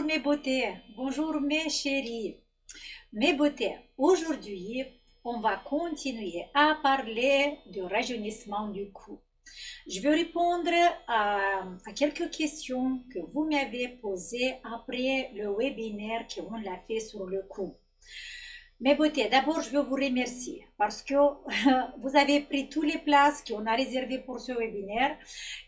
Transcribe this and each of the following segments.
mes beautés, bonjour mes chéris, mes beautés. Aujourd'hui, on va continuer à parler du rajeunissement du cou. Je vais répondre à quelques questions que vous m'avez posées après le webinaire qu'on a fait sur le cou. Mes beautés, d'abord, je veux vous remercier parce que vous avez pris toutes les places qu'on a réservées pour ce webinaire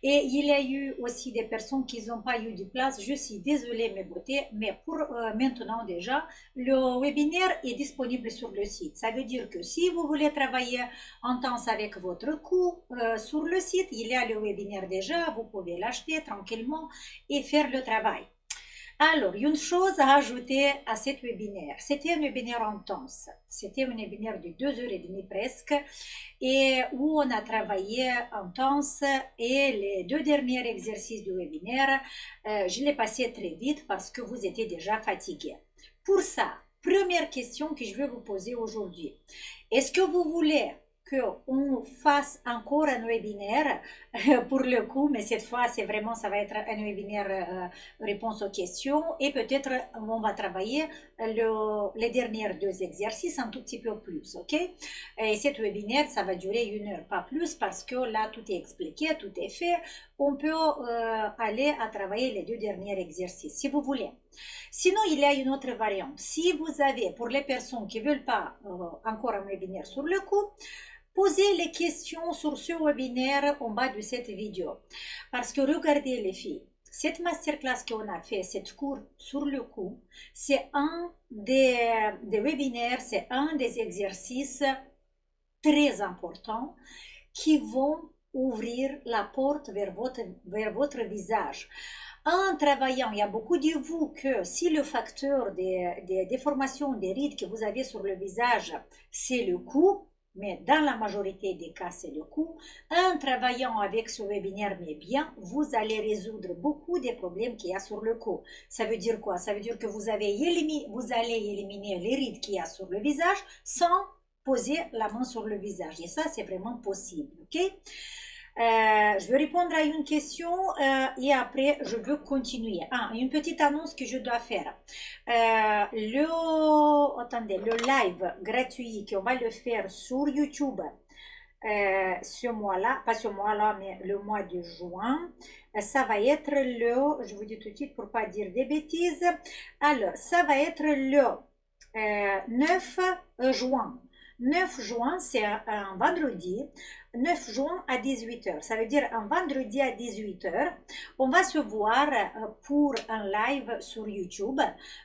et il y a eu aussi des personnes qui n'ont pas eu de place. Je suis désolée, mes beautés, mais pour maintenant déjà, le webinaire est disponible sur le site. Ça veut dire que si vous voulez travailler en temps avec votre cou, sur le site, il y a le webinaire déjà, vous pouvez l'acheter tranquillement et faire le travail. Alors, une chose à ajouter à cet webinaire. C'était un webinaire intense. C'était un webinaire de 2h30 presque et où on a travaillé intense et les 2 derniers exercices du webinaire, je l'ai passé très vite parce que vous étiez déjà fatigués. Pour ça, première question que je vais vous poser aujourd'hui. Est-ce que vous voulez qu'on fasse encore un webinaire pour le coup, mais cette fois, c'est vraiment, ça va être un webinaire réponse aux questions et peut-être on va travailler les derniers 2 exercices un tout petit peu plus, ok? Et cet webinaire, ça va durer 1 heure, pas plus, parce que là, tout est expliqué, tout est fait. On peut aller à travailler les 2 derniers exercices, si vous voulez. Sinon, il y a une autre variante. Si vous avez, pour les personnes qui ne veulent pas encore un webinaire sur le coup, posez les questions sur ce webinaire en bas de cette vidéo. Parce que regardez les filles, cette masterclass qu'on a fait, cette cours sur le cou, c'est un des webinaires, c'est un des exercices très importants qui vont ouvrir la porte vers votre visage. En travaillant, il y a beaucoup de vous que si le facteur des déformations, des rides que vous avez sur le visage, c'est le cou, mais dans la majorité des cas, c'est le cou. En travaillant avec ce webinaire, mais bien, vous allez résoudre beaucoup des problèmes qu'il y a sur le cou. Ça veut dire quoi? Ça veut dire que vous allez éliminer les rides qu'il y a sur le visage sans poser la main sur le visage. Et ça, c'est vraiment possible, ok? Je vais répondre à une question et après je veux continuer. Une petite annonce que je dois faire. Le live gratuit qu'on va le faire sur YouTube ce mois-là, pas ce mois-là, mais le mois de juin. Ça va être je vous dis tout de suite pour pas dire des bêtises. Alors, ça va être le 9 juin. 9 juin, c'est un vendredi, 9 juin à 18h. Ça veut dire un vendredi à 18h. On va se voir pour un live sur YouTube.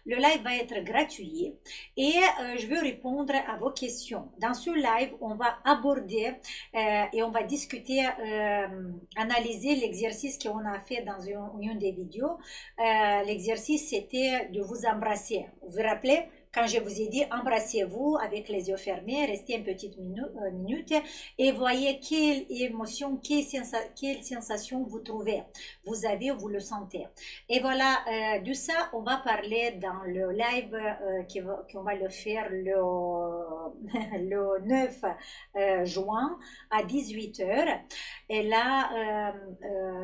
Le live va être gratuit et je vais répondre à vos questions. Dans ce live, on va aborder et on va discuter, analyser l'exercice qu'on a fait dans une des vidéos. L'exercice, c'était de vous embrasser. Vous vous rappelez? Quand je vous ai dit embrassez-vous avec les yeux fermés, restez une petite minute et voyez quelle émotion, quelle sensation vous trouvez. Vous avez, vous le sentez. Et voilà, de ça, on va parler dans le live qu'on va le faire le 9 juin à 18h. Et là,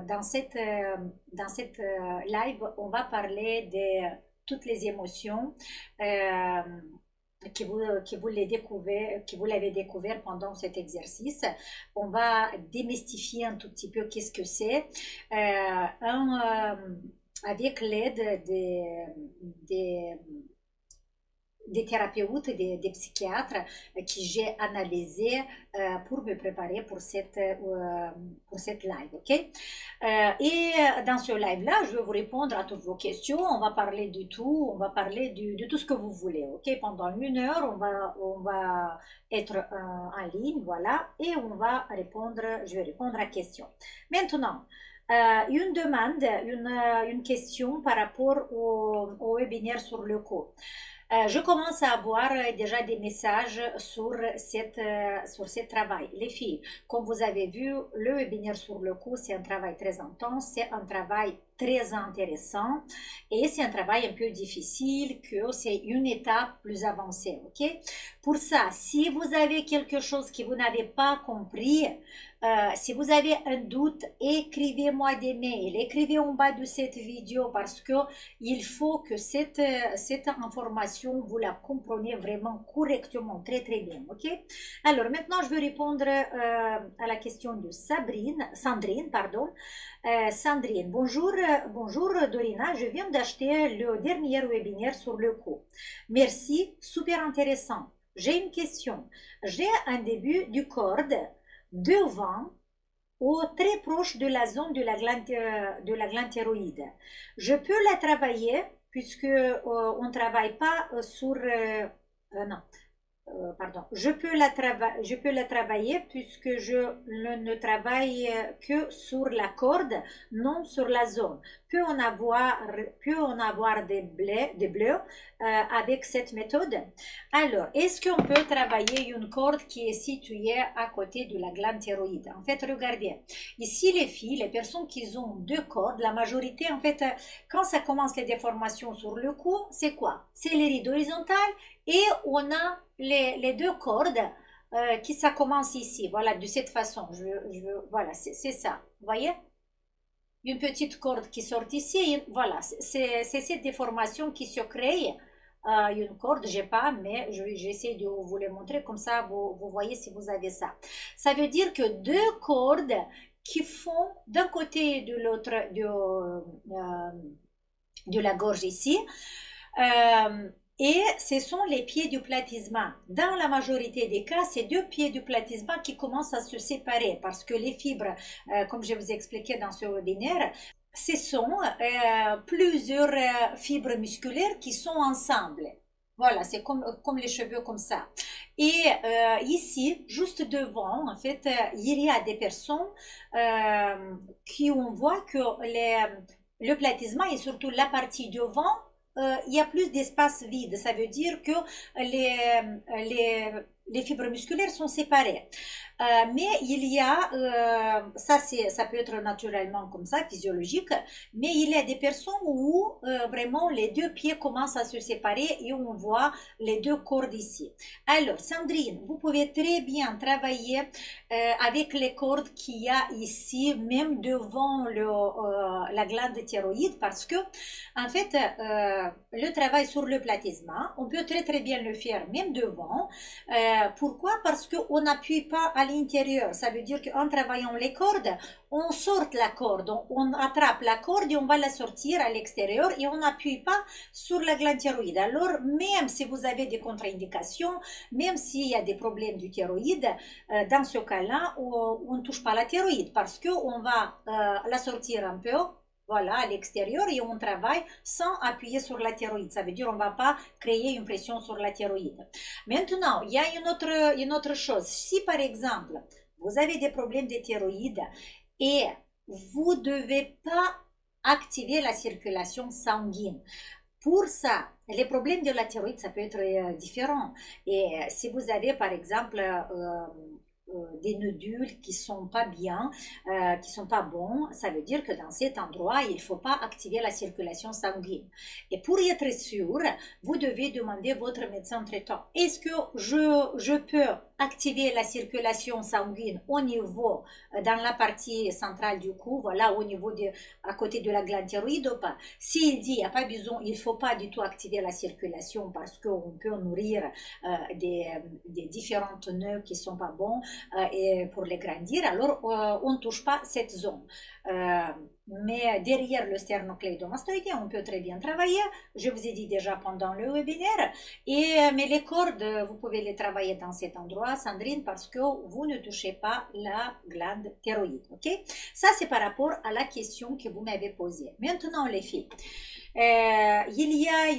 dans cette live, on va parler de toutes les émotions que vous l'avez découvert pendant cet exercice. On va démystifier un tout petit peu qu'est-ce que c'est. Avec l'aide des thérapeutes, des psychiatres qui j'ai analysé pour me préparer pour cette live, ok? Et dans ce live-là, je vais vous répondre à toutes vos questions. On va parler de tout, on va parler de tout ce que vous voulez, ok? Pendant 1 heure, on va être en ligne, voilà, et je vais répondre à questions. Maintenant, une demande, une question par rapport au webinaire sur le cou. Je commence à avoir déjà des messages sur ce travail. Les filles, comme vous avez vu, le webinaire sur le cou, c'est un travail très intense, c'est un travail très intéressant et c'est un travail un peu difficile, que c'est une étape plus avancée, ok? Pour ça, si vous avez quelque chose que vous n'avez pas compris, si vous avez un doute, écrivez-moi des mails, écrivez en bas de cette vidéo parce que il faut que cette information, vous la compreniez vraiment correctement, très très bien, ok? Alors maintenant, je vais répondre à la question de Sandrine, pardon. Sandrine, bonjour, bonjour Dorina, je viens d'acheter le dernier webinaire sur le coût. Merci, super intéressant. J'ai une question. J'ai un début du corde devant ou très proche de la zone de la glande thyroïde. Je peux la travailler puisque on ne travaille pas sur... non, pardon, je peux la travailler puisque je ne travaille que sur la corde, non sur la zone. Peut en avoir des bleus avec cette méthode. Alors, est-ce qu'on peut travailler une corde qui est située à côté de la glande thyroïde? En fait, regardez, ici les filles, les personnes qui ont deux cordes, la majorité, en fait, quand ça commence les déformations sur le cou, c'est quoi? C'est les rides horizontales et on a les deux cordes qui ça commence ici, voilà, de cette façon. Voilà, c'est ça, vous voyez? Une petite corde qui sort ici, voilà, c'est cette déformation qui se crée. Une corde, j'ai pas, mais j'essaie de vous les montrer, comme ça vous voyez si vous avez ça. Ça veut dire que deux cordes qui font d'un côté et de l'autre de la gorge ici, et ce sont les pieds du platysma. Dans la majorité des cas, c'est deux pieds du platysma qui commencent à se séparer parce que les fibres, comme je vous ai expliqué dans ce webinaire, ce sont plusieurs fibres musculaires qui sont ensemble. Voilà, c'est comme les cheveux comme ça. Et ici, juste devant, en fait, il y a des personnes qui on voit que le platysma et surtout la partie devant, il y a plus d'espace vide. Ça veut dire que les fibres musculaires sont séparées. Mais il y a, ça peut être naturellement comme ça, physiologique, mais il y a des personnes où vraiment les deux pieds commencent à se séparer et on voit les deux cordes ici. Alors, Sandrine, vous pouvez très bien travailler avec les cordes qu'il y a ici, même devant la glande thyroïde, parce que, en fait, le travail sur le platysma, on peut très très bien le faire même devant. Pourquoi? Parce qu'on n'appuie pas à l'intérieur. Ça veut dire qu'en travaillant les cordes, on sort la corde, on attrape la corde et on va la sortir à l'extérieur et on n'appuie pas sur la glande thyroïde. Alors, même si vous avez des contre-indications, même s'il y a des problèmes du thyroïde, dans ce cas-là, on ne touche pas la thyroïde parce qu'on va la sortir un peu. Voilà, à l'extérieur et on travaille sans appuyer sur la thyroïde. Ça veut dire qu'on ne va pas créer une pression sur la thyroïde. Maintenant, il y a une autre chose. Si par exemple, vous avez des problèmes de thyroïde et vous ne devez pas activer la circulation sanguine, pour ça, les problèmes de la thyroïde, ça peut être différent. Et si vous avez par exemple des nodules qui sont pas bien, qui sont pas bons, ça veut dire que dans cet endroit, il faut pas activer la circulation sanguine. Et pour y être sûr, vous devez demander votre médecin traitant. Est-ce que je peux activer la circulation sanguine au niveau, dans la partie centrale du cou, voilà, au niveau à côté de la glande thyroïde ou pas? S'il dit, il n'y a pas besoin, il ne faut pas du tout activer la circulation parce qu'on peut nourrir des différentes nœuds qui sont pas bons, et pour les grandir, alors on ne touche pas cette zone. Mais derrière le sternocleidomastoïdien, on peut très bien travailler. Je vous ai dit déjà pendant le webinaire. Mais les cordes, vous pouvez les travailler dans cet endroit, Sandrine, parce que vous ne touchez pas la glande thyroïde. Ok? Ça, c'est par rapport à la question que vous m'avez posée. Maintenant, les filles, il y a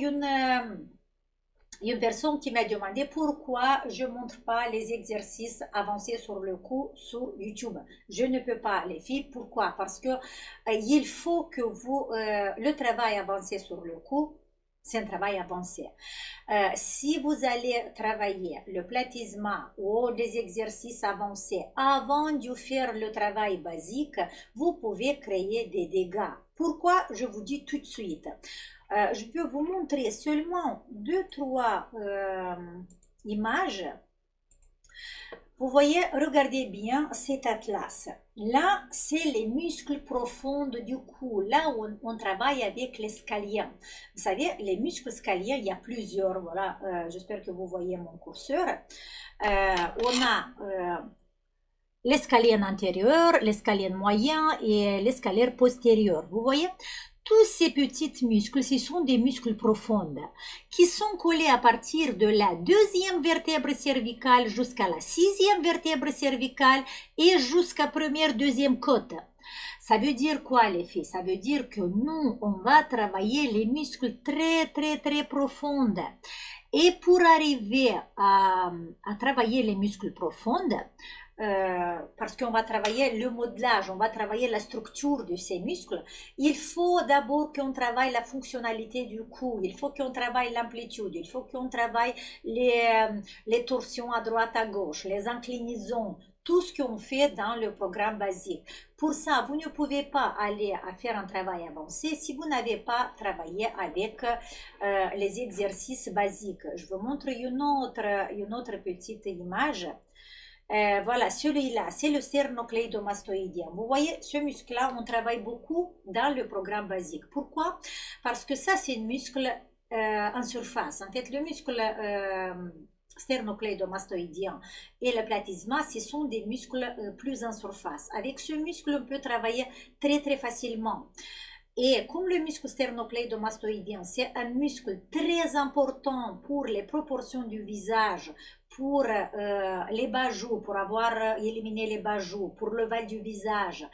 une personne qui m'a demandé pourquoi je ne montre pas les exercices avancés sur le cou sur YouTube. Je ne peux pas, les filles. Pourquoi? Parce que il faut que le travail avancé sur le cou, c'est un travail avancé. Si vous allez travailler le platysma ou des exercices avancés avant de faire le travail basique, vous pouvez créer des dégâts. Pourquoi? Je vous dis tout de suite. Je peux vous montrer seulement deux, trois images. Vous voyez, regardez bien cet atlas. Là, c'est les muscles profonds du cou. Là où on travaille avec les scaliens. Vous savez, les muscles scaliens, il y a plusieurs. Voilà, j'espère que vous voyez mon curseur. On a l'escalier antérieur, l'escalier moyen et l'escalier postérieur. Vous voyez? Tous ces petits muscles, ce sont des muscles profonds qui sont collés à partir de la deuxième vertèbre cervicale jusqu'à la sixième vertèbre cervicale et jusqu'à première, deuxième côte. Ça veut dire quoi les filles? Ça veut dire que nous, on va travailler les muscles très profonds. Et pour arriver à travailler les muscles profonds, parce qu'on va travailler le modelage, on va travailler la structure de ces muscles, il faut d'abord qu'on travaille la fonctionnalité du cou, il faut qu'on travaille l'amplitude, il faut qu'on travaille les torsions à droite, à gauche, les inclinaisons, tout ce qu'on fait dans le programme basique. Pour ça, vous ne pouvez pas aller à faire un travail avancé si vous n'avez pas travaillé avec les exercices basiques. Je vous montre une autre petite image. Voilà, celui-là, c'est le sternocleidomastoïdien. Vous voyez, ce muscle-là, on travaille beaucoup dans le programme basique. Pourquoi? Parce que ça, c'est un muscle en surface. En fait, le muscle sternocleidomastoïdien et le platysma, ce sont des muscles plus en surface. Avec ce muscle, on peut travailler très facilement. Et comme le muscle sternocleidomastoïdien, c'est un muscle très important pour les proportions du visage, pour les bas-joues, pour avoir éliminé les bas-joues, pour le bas du visage,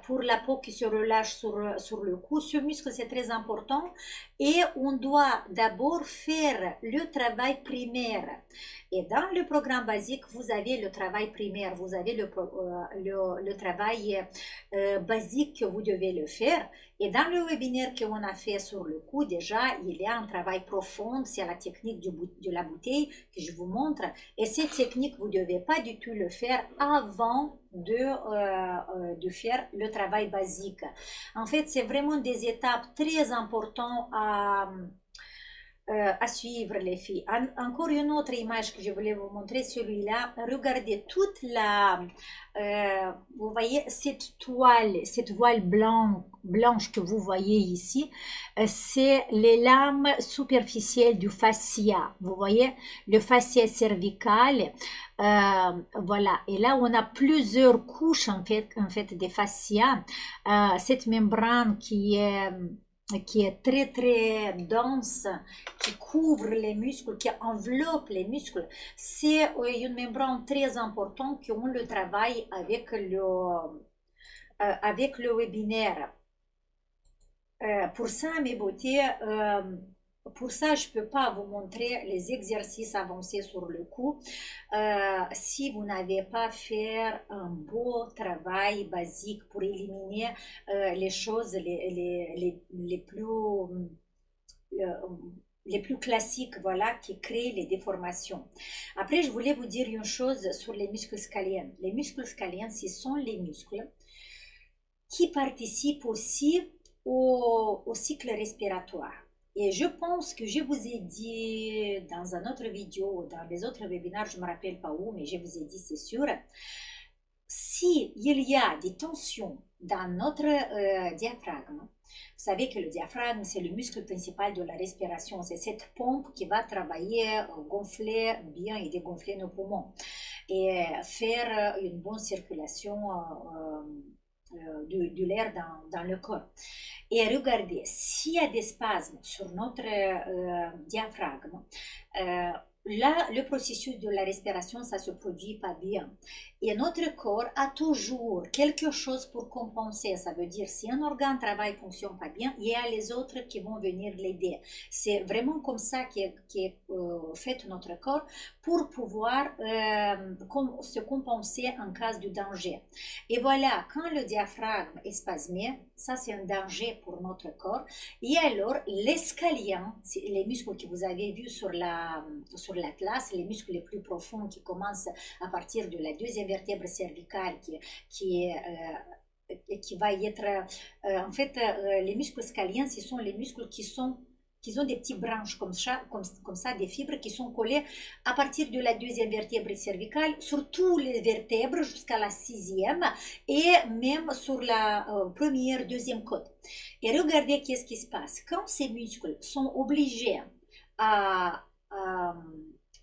pour la peau qui se relâche sur le cou. Ce muscle, c'est très important et on doit d'abord faire le travail primaire. Et dans le programme basique, vous avez le travail primaire, vous avez le travail basique que vous devez le faire. Et dans le webinaire qu'on a fait sur le cou, déjà, il y a un travail profond, c'est la technique de la bouteille que je vous montre. Et cette technique, vous ne devez pas du tout le faire avant de faire le travail basique. En fait, c'est vraiment des étapes très importantes à suivre les filles. Encore une autre image que je voulais vous montrer, celui-là. Regardez toute vous voyez cette voile blanche que vous voyez ici, c'est les lames superficielles du fascia. Vous voyez le fascia cervical. Voilà, et là on a plusieurs couches en fait des fascias. Cette membrane qui est très dense, qui couvre les muscles, qui enveloppe les muscles, c'est une membrane très importante qu'on le travaille avec le webinaire. Pour ça, mes beautés, pour ça, je ne peux pas vous montrer les exercices avancés sur le cou si vous n'avez pas fait un beau travail basique pour éliminer les choses les plus classiques, voilà, qui créent les déformations. Après, je voulais vous dire une chose sur les muscles scaliens. Les muscles scaliens, ce sont les muscles qui participent aussi au cycle respiratoire. Et je pense que je vous ai dit dans un autre vidéo, dans les autres webinaires, je ne me rappelle pas où, mais je vous ai dit, c'est sûr, s'il y a des tensions dans notre diaphragme, vous savez que le diaphragme, c'est le muscle principal de la respiration. C'est cette pompe qui va travailler, gonfler bien et dégonfler nos poumons et faire une bonne circulation de l'air dans le corps. Et regardez, s'il y a des spasmes sur notre diaphragme, là, le processus de la respiration, ça ne se produit pas bien. Et notre corps a toujours quelque chose pour compenser. Ça veut dire, si un organe travaille, ne fonctionne pas bien, il y a les autres qui vont venir l'aider. C'est vraiment comme ça qu'est fait notre corps pour pouvoir se compenser en cas de danger. Et voilà, quand le diaphragme est spasmé, ça c'est un danger pour notre corps. Et alors, les scaliens, les muscles que vous avez vus sur l'atlas, les muscles les plus profonds qui commencent à partir de la deuxième vertèbre cervicale qui est qui va être, en fait, les muscles scaliens, ce sont les muscles qui ont des petites branches comme ça, des fibres qui sont collées à partir de la deuxième vertèbre cervicale sur tous les vertèbres jusqu'à la sixième et même sur la première, deuxième côte. Et regardez qu'est-ce qui se passe. Quand ces muscles sont obligés à, à,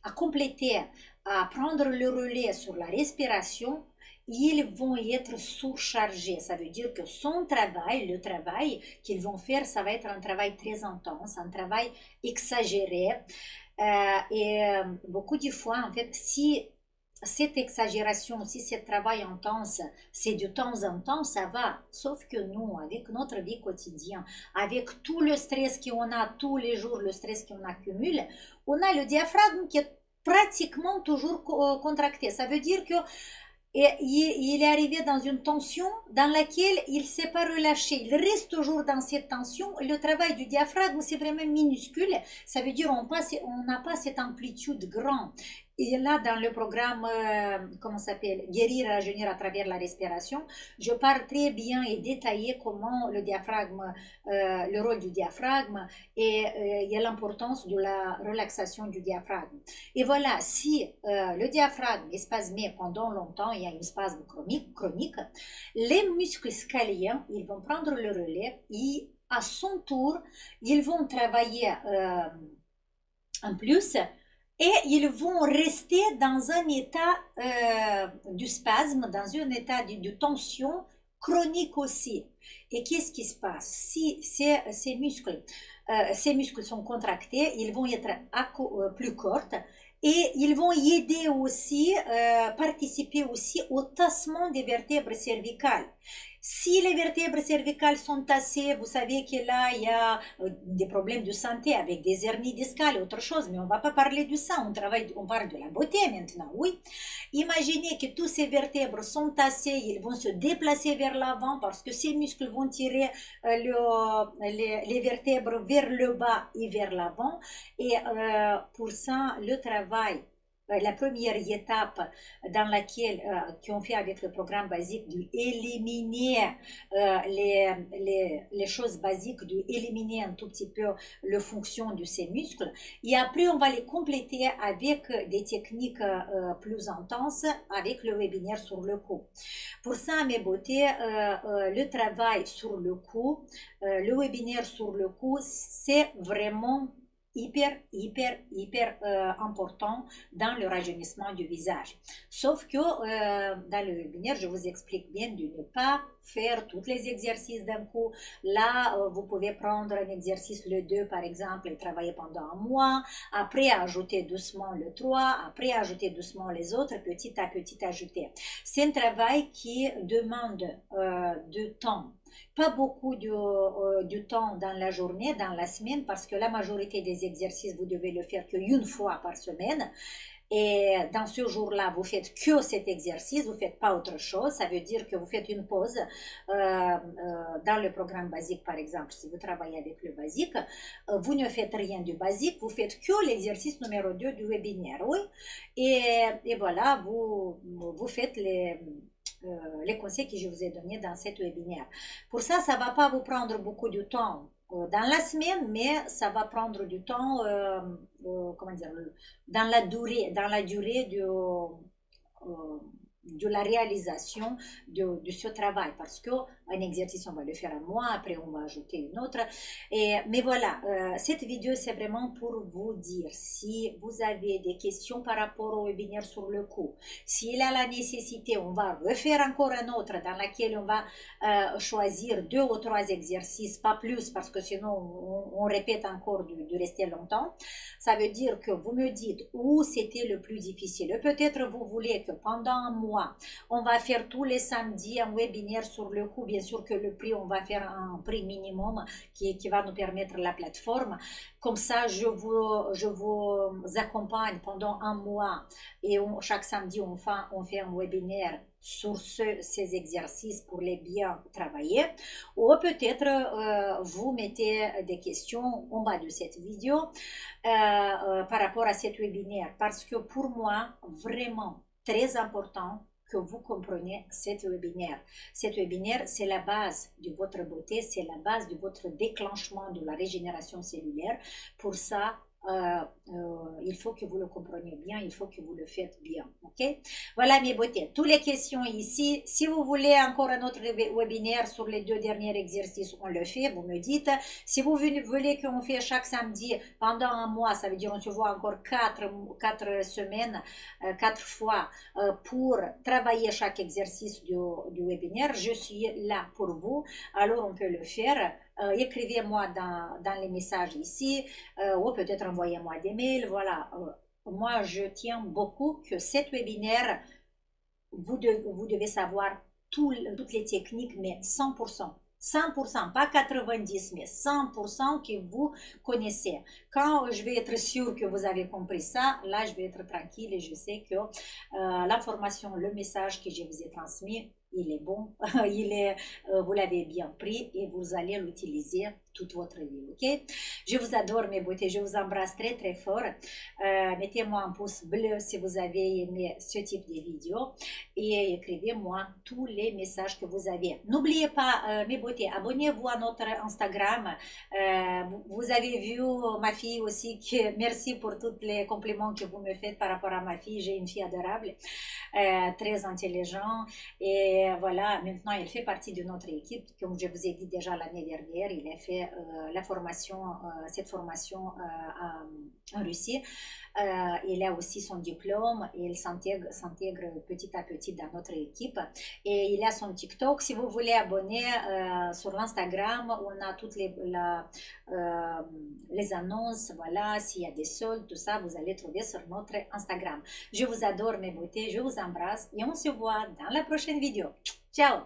à compléter, à prendre le relais sur la respiration, ils vont être surchargés. Ça veut dire que son travail, le travail qu'ils vont faire, ça va être un travail très intense, un travail exagéré. Beaucoup de fois, en fait, si cette exagération, si ce travail intense, c'est de temps en temps, ça va. Sauf que nous, avec notre vie quotidienne, avec tout le stress qu'on a tous les jours, le stress qu'on accumule, on a le diaphragme qui est pratiquement toujours contracté. Ça veut dire que et il est arrivé dans une tension dans laquelle il ne s'est pas relâché. Il reste toujours dans cette tension. Le travail du diaphragme, c'est vraiment minuscule. Ça veut dire qu'on n'a pas cette amplitude grande. Et là, dans le programme, comment ça s'appelle, Guérir et rajeunir à travers la respiration, je parle très bien et détaillé comment le diaphragme, le rôle du diaphragme et il y a l'importance de la relaxation du diaphragme. Et voilà, si le diaphragme est spasmé pendant longtemps, il y a une spasme chronique, les muscles scaliens, ils vont prendre le relais et à son tour, ils vont travailler en plus et ils vont rester dans un état du spasme, dans un état de tension chronique aussi. Et qu'est-ce qui se passe? Si ces muscles sont contractés, ils vont être plus courts et ils vont aider aussi, participer aussi au tassement des vertèbres cervicales. Si les vertèbres cervicales sont tassées, vous savez que là, il y a des problèmes de santé avec des hernies discales et autre chose, mais on ne va pas parler de ça, on parle de la beauté maintenant, oui. Imaginez que tous ces vertèbres sont tassés, ils vont se déplacer vers l'avant parce que ces muscles vont tirer les vertèbres vers le bas et vers l'avant. Et pour ça, le travail, la première étape dans laquelle, qu'on fait avec le programme basique, d'éliminer les choses basiques, d'éliminer un tout petit peu la fonction de ces muscles. Et après, on va les compléter avec des techniques plus intenses, avec le webinaire sur le cou. Pour ça, mes beautés, le travail sur le cou, le webinaire sur le cou, c'est vraiment hyper important dans le rajeunissement du visage. Sauf que dans le webinaire, je vous explique bien de ne pas faire tous les exercices d'un coup. Là, vous pouvez prendre un exercice le 2 par exemple et travailler pendant un mois, après ajouter doucement le 3, après ajouter doucement les autres, petit à petit ajouter. C'est un travail qui demande du temps. Pas beaucoup du temps dans la journée, dans la semaine, parce que la majorité des exercices, vous devez le faire qu'une fois par semaine. Et dans ce jour-là, vous faites que cet exercice, vous ne faites pas autre chose. Ça veut dire que vous faites une pause dans le programme basique, par exemple. Si vous travaillez avec le basique, vous ne faites rien du basique, vous faites que l'exercice numéro 2 du webinaire. Oui. Et voilà, vous faites les conseils que je vous ai donnés dans cet webinaire. Pour ça, ça ne va pas vous prendre beaucoup de temps dans la semaine, mais ça va prendre du temps, comment dire, dans la durée de la réalisation de ce travail, parce qu'un exercice, on va le faire un mois, après on va ajouter une autre. Mais voilà, cette vidéo, c'est vraiment pour vous dire, si vous avez des questions par rapport au webinaire sur le cou, s'il y a la nécessité, on va refaire encore un autre dans lequel on va choisir 2 ou 3 exercices, pas plus, parce que sinon on répète encore de rester longtemps. Ça veut dire que vous me dites où c'était le plus difficile. Peut-être vous voulez que pendant un mois, on va faire tous les samedis un webinaire sur le cou. Bien sûr que le prix, on va faire un prix minimum qui va nous permettre la plateforme. Comme ça, je vous accompagne pendant un mois et chaque samedi, on fait un webinaire sur ces exercices pour les bien travailler. Ou peut-être vous mettez des questions en bas de cette vidéo par rapport à cet webinaire. Parce que pour moi, vraiment très important que vous compreniez cet webinaire. Cet webinaire, c'est la base de votre beauté, c'est la base de votre déclenchement de la régénération cellulaire. Pour ça, il faut que vous le compreniez bien, il faut que vous le faites bien, ok? Voilà mes beautés, toutes les questions ici. Si vous voulez encore un autre webinaire sur les 2 derniers exercices, on le fait, vous me dites. Si vous voulez qu'on fait chaque samedi pendant un mois, ça veut dire on se voit encore 4 semaines, 4 fois pour travailler chaque exercice du webinaire, je suis là pour vous, alors on peut le faire. Écrivez-moi dans les messages ici, ou peut-être envoyez-moi des mails, voilà. Moi, je tiens beaucoup que cet webinaire, vous devez savoir toutes les techniques, mais 100%. 100%, pas 90, mais 100% que vous connaissez. Quand je vais être sûre que vous avez compris ça, là, je vais être tranquille et je sais que l'information, le message que je vous ai transmis, il est bon, vous l'avez bien pris et vous allez l'utiliser toute votre vie, ok? Je vous adore mes beautés, je vous embrasse très très fort. Mettez-moi un pouce bleu si vous avez aimé ce type de vidéo et écrivez-moi tous les messages que vous avez. N'oubliez pas mes beautés, abonnez-vous à notre Instagram. Vous avez vu ma fille aussi, merci pour tous les compliments que vous me faites par rapport à ma fille. J'ai une fille adorable, très intelligente et voilà, maintenant elle fait partie de notre équipe. Comme je vous ai dit déjà l'année dernière, il a fait cette formation en Russie. Il a aussi son diplôme et il s'intègre petit à petit dans notre équipe. Et il a son TikTok. Si vous voulez abonner sur l'Instagram, on a toutes les annonces. Voilà, s'il y a des soldes, tout ça, vous allez trouver sur notre Instagram. Je vous adore mes beautés, je vous embrasse et on se voit dans la prochaine vidéo. Ciao!